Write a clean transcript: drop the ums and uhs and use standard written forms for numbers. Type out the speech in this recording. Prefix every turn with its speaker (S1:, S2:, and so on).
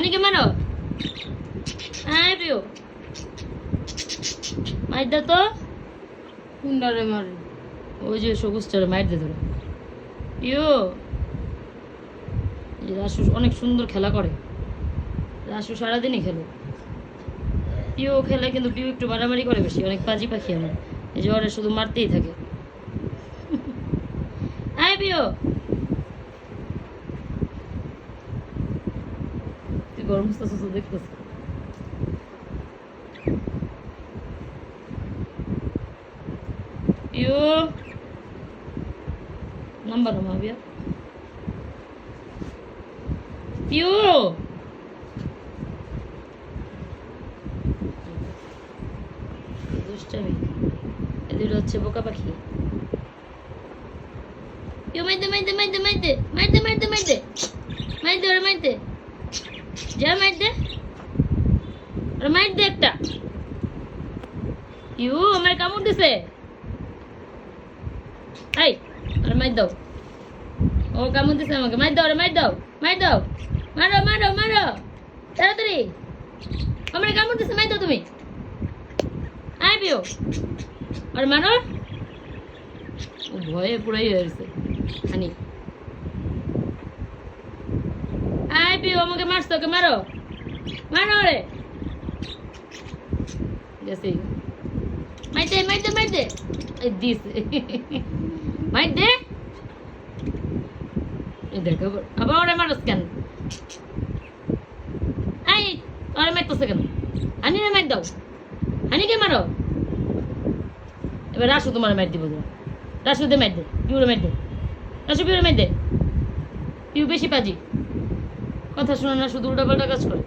S1: হানিকে মারো। হ্যাঁ প্রিয় মাইর দে তো।
S2: কুন্ডারে মারে।
S1: ওই যে সবুজটারে মাইর দে ধরে। প্রিয় এই রাসু অনেক সুন্দর খেলা করে। রাসু সারাদিনই খেলে। প্রিয় খেলে কিন্তু প্রিয় একটু মারামারি করে বেশি, অনেক পাজি পাখি আমার। এই যে ওরা শুধু মারতেই থাকে। আয় প্রিয় তুই গরম দেখতেছ। প্রিয় নাম্বার মাবিয়া প্রিয় দুষ্টামি। এদের হচ্ছে বোকা পাখি। প্রিয় মাইতে মাইতে মাইতে মাইতে মাইতে মাইতে মাইতে মাইতে ওরা মাইতে যা মাইতে ওরা মাইট দে একটা। ইউ আমার কামড় দিছে। এই আর মাইর দাও। ও কামড় দিছে আমাকে। মাইর দাও, মাইর দাও, মাইর দাও, মারো মারো মারো তাড়াতাড়ি। আমার কামড় দিছে, মাইর দাও তুমি। আয় পিও আর মারো। ও ভয়ে পুরাই হয়ে গেছে হানি। আয় পিও আমাকে মারছো, ওকে মারো মারো রে। গেছি মাইতে মাইতে মাইতে দিস মাইর দে। দেখো আবার ওরে মারস কেন? আই ওরে মারতেছে কেন? হানি রে মার দাও, হানিকে মারো। এবার রাসু তোমার মার দিব। রাসু দে মার দে, পিউরে মার দে, রাসু পিউরে মার দে। পিউ বেশি পাজি, কথা শোনে না, শুধু উল্টা পাল্টা কাজ করে।